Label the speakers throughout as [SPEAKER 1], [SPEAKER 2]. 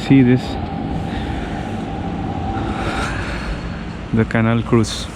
[SPEAKER 1] See this, the canal cruise.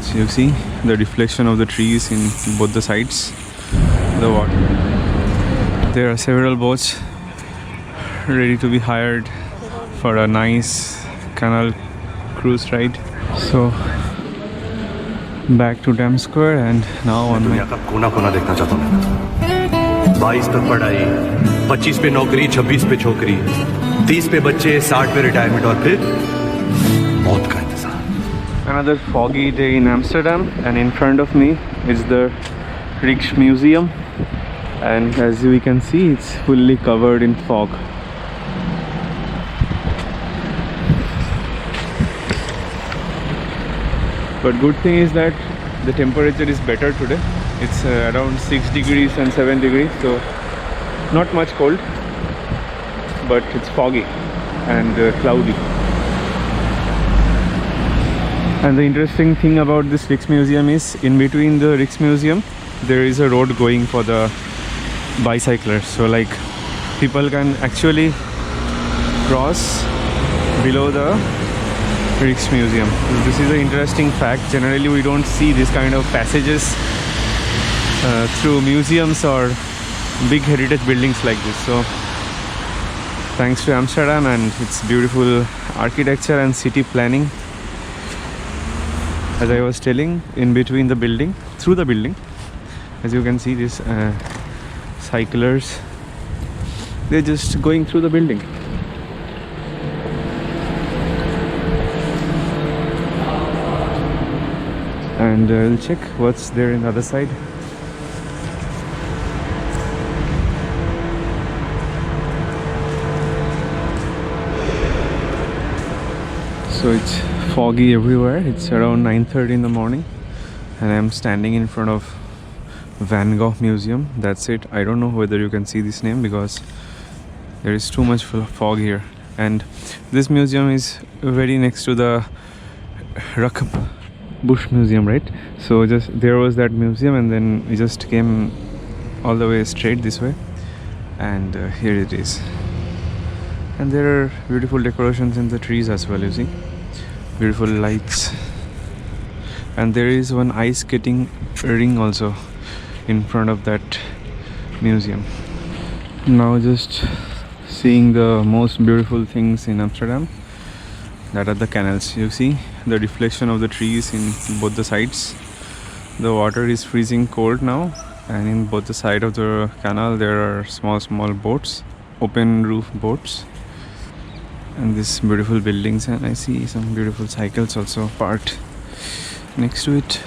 [SPEAKER 1] So you see the reflection of the trees in both the sides, the water. There are several boats ready to be hired for a nice canal cruise ride. So back to Dam Square and now on my
[SPEAKER 2] कोना देखना चाहता हूँ। 22 तक पढ़ाई, 25 पे नौकरी, 26 पे छोकरी, 30 पे बच्चे, 60 पे रिटायरमेंट और फिर मौत का इंतजार।
[SPEAKER 1] Another foggy day in Amsterdam, and in front of me is the Rijksmuseum, and as we can see, it's fully covered in fog. But good thing is that the temperature is better today. It's around 6 degrees and 7 degrees, so not much cold, but it's foggy and cloudy. And the interesting thing about this Rijksmuseum is, in between the Rijksmuseum there is a road going for the bicyclers, so like people can actually cross below the Rijksmuseum. This is an interesting fact. Generally we don't see this kind of passages through museums or big heritage buildings like this. So thanks to Amsterdam and its beautiful architecture and city planning, as I was telling, in between the building, through the building, as you can see, these cyclers, they're just going through the building. And we'll check what's there in the other side. So it's foggy everywhere. It's around 9:30 in the morning and I'm standing in front of Van Gogh Museum. That's it. I don't know whether you can see this name because there is too much fog here. And this museum is very next to the Bush Museum, right? So just there was that museum and then we just came all the way straight this way, and here it is. And there are beautiful decorations in the trees as well, you see, beautiful lights. And there is one ice skating ring also in front of that museum. Now just seeing the most beautiful things in Amsterdam, that are the canals. You see the reflection of the trees in both the sides. The water is freezing cold now, and in both the side of the canal there are small boats, open roof boats, and these beautiful buildings. And I see some beautiful cycles also parked next to it.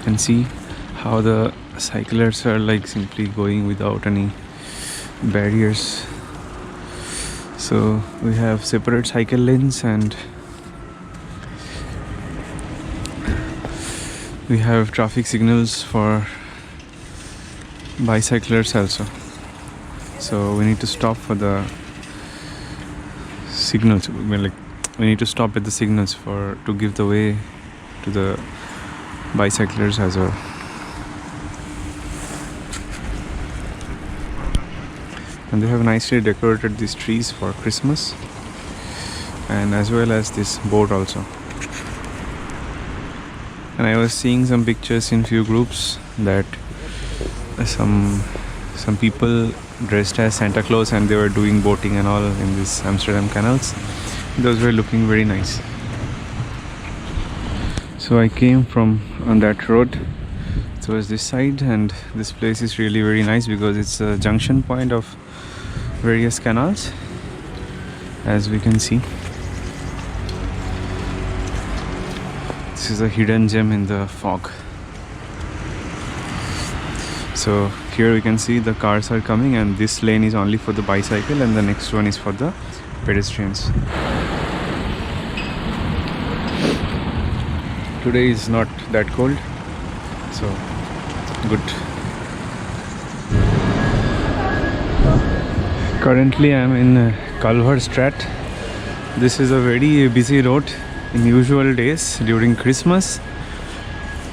[SPEAKER 1] And see how the cyclers are like simply going without any barriers. So we have separate cycle lanes and we have traffic signals for bicyclers also. So we need to stop for the signals. We need to stop at the signals to give the way to the bicyclers as well. And they have nicely decorated these trees for Christmas, and as well as this boat also. And I was seeing some pictures in few groups that some people dressed as Santa Claus and they were doing boating and all in these Amsterdam canals. Those were looking very nice. So I came from on that road towards this side, and this place is really very nice because it's a junction point of various canals, as we can see. This is a hidden gem in the fog. So here we can see the cars are coming, and this lane is only for the bicycle and the next one is for the pedestrians. Today is not that cold, so good. Currently I am in Kalverstraat. This is a very busy road in usual days. During Christmas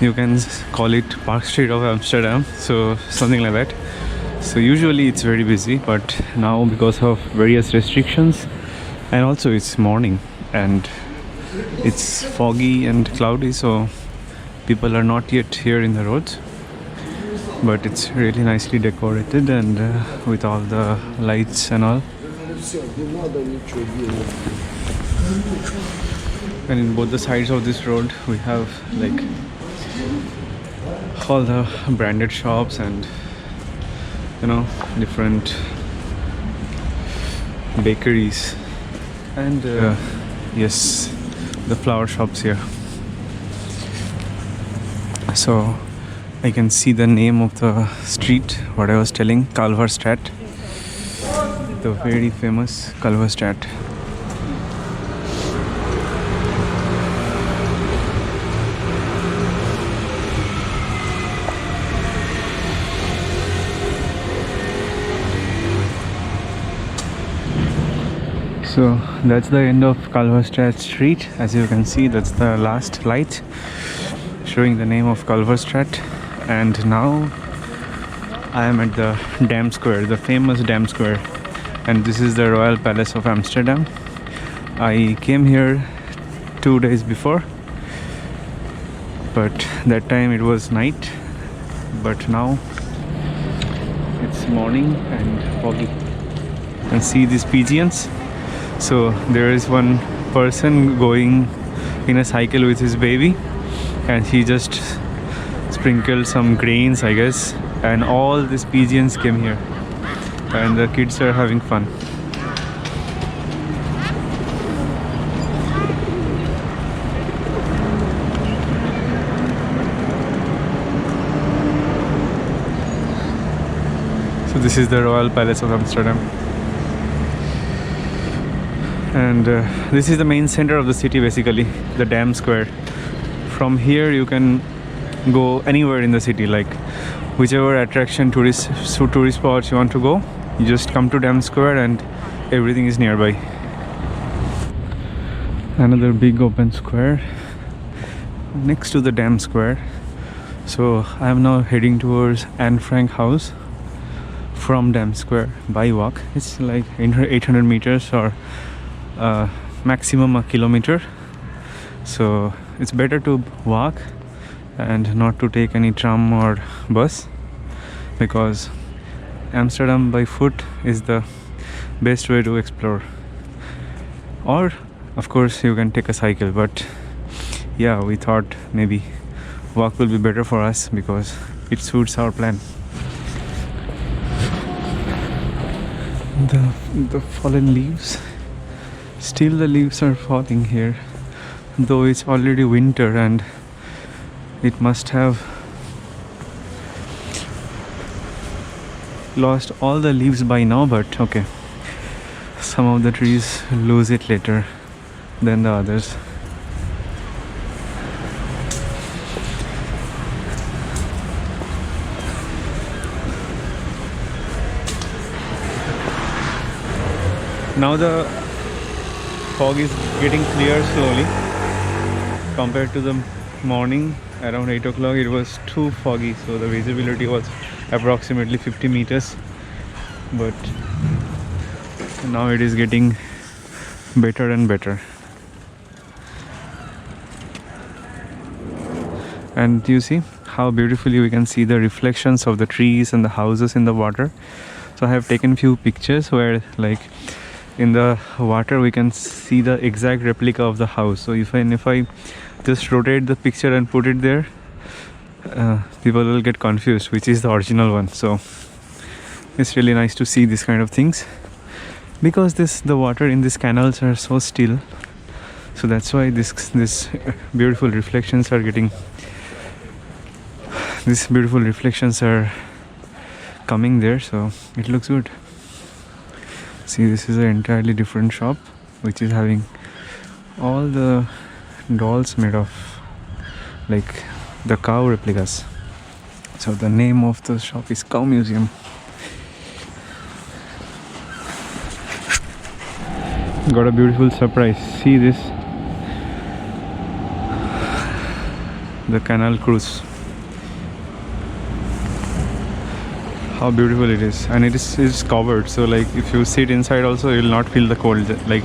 [SPEAKER 1] you can call it Park Street of Amsterdam, so something like that. So usually it's very busy, but now because of various restrictions, and also it's morning and it's foggy and cloudy, so people are not yet here in the roads. But it's really nicely decorated and with all the lights and all. And in both the sides of this road we have like all the branded shops and different bakeries and yes, the flower shops here. So I can see the name of the street, what I was telling, Kalverstraat, the very famous Kalverstraat. So that's the end of Kalverstraat street. As you can see, that's the last light showing the name of Kalverstraat. And now I am at the Dam Square, the famous Dam Square, and this is the Royal Palace of Amsterdam. I came here 2 days before, but that time it was night, but now it's morning and foggy. And see these pigeons. So there is one person going in a cycle with his baby, and he just sprinkled some grains, I guess, and all these pigeons came here and the kids are having fun. So this is the Royal Palace of Amsterdam, and this is the main center of the city, basically the Dam Square. From here you can go anywhere in the city, like whichever attraction, tourist spots you want to go, you just come to Dam Square and everything is nearby. Another big open square next to the Dam Square. So I am now heading towards Anne Frank house from Dam Square by walk. It's like 800 meters or maximum a kilometer, so it's better to walk and not to take any tram or bus, because Amsterdam by foot is the best way to explore. Or of course you can take a cycle, but yeah, we thought maybe walk will be better for us because it suits our plan. The fallen leaves, still the leaves are falling here, though it's already winter and it must have lost all the leaves by now, but okay, some of the trees lose it later than the others. Now the fog is getting clear slowly compared to the morning. Around 8 o'clock it was too foggy, so the visibility was approximately 50 meters, but now it is getting better and better. And you see how beautifully we can see the reflections of the trees and the houses in the water. So I have taken few pictures where, like, in the water we can see the exact replica of the house. So if I just rotate the picture and put it there, people will get confused which is the original one. So it's really nice to see this kind of things, because the water in these canals are so still, so that's why this beautiful reflections are getting, these beautiful reflections are coming there, so it looks good. See, this is an entirely different shop which is having all the dolls made of, like, the cow replicas. So the name of the shop is Gogh Museum. Got a beautiful surprise. See this, the canal cruise. how beautiful it is, and it's covered, so like if you sit inside also you will not feel the cold. Like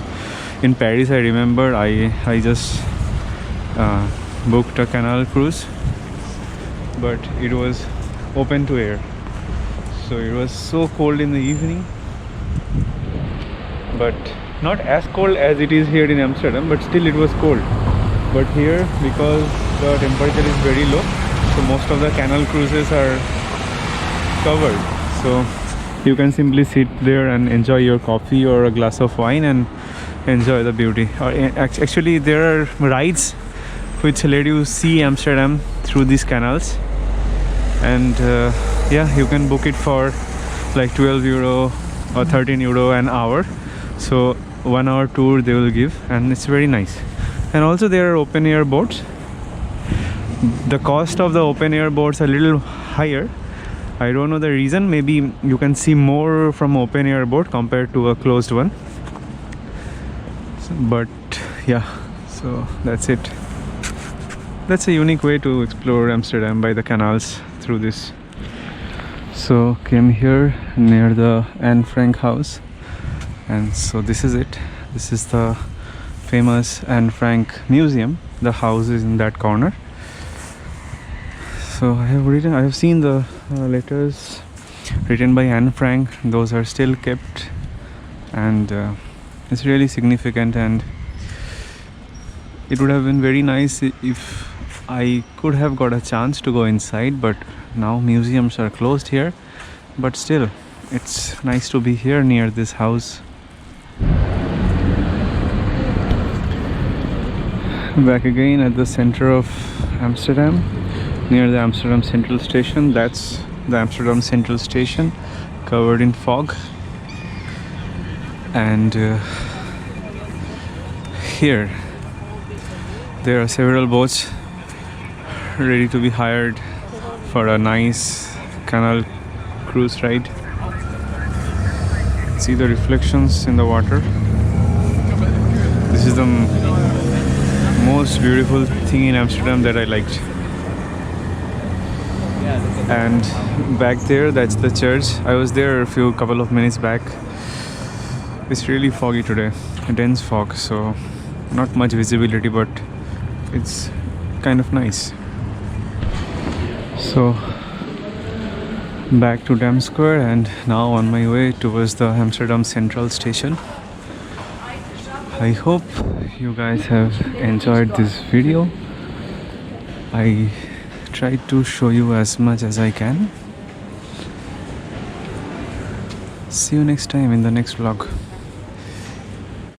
[SPEAKER 1] in Paris, I remember I just booked a canal cruise, but it was open to air, so it was so cold in the evening, but not as cold as it is here in Amsterdam, but still it was cold. But here, because the temperature is very low, so most of the canal cruises are covered, so you can simply sit there and enjoy your coffee or a glass of wine and enjoy the beauty. Or actually there are rides which let you see Amsterdam through these canals, and yeah, you can book it for like 12 euro or 13 euro an hour, so 1 hour tour they will give, and it's very nice. And also there are open air boats. The cost of the open air boats are a little higher. I don't know the reason. Maybe you can see more from open air boat compared to a closed one. So, but yeah, so that's it. That's a unique way to explore Amsterdam, by the canals through this. So came here near the Anne Frank house, and so this is it. This is the famous Anne Frank Museum. The house is in that corner. So I have seen the letters written by Anne Frank. Those are still kept, and it's really significant, and it would have been very nice if I could have got a chance to go inside, but now museums are closed here. But still, it's nice to be here near this house. Back again at the center of Amsterdam, near the Amsterdam Central Station. That's the Amsterdam Central Station, covered in fog. And here there are several boats ready to be hired for a nice canal cruise ride. See the reflections in the water. This is the most beautiful thing in Amsterdam that I liked. And back there, that's the church. I was there a couple of minutes back. It's really foggy today, a dense fog, so not much visibility, but it's kind of nice. So back to Dam Square, and now on my way towards the Amsterdam Central Station. I hope you guys have enjoyed this video. I tried to show you as much as I can. See you next time in the next vlog.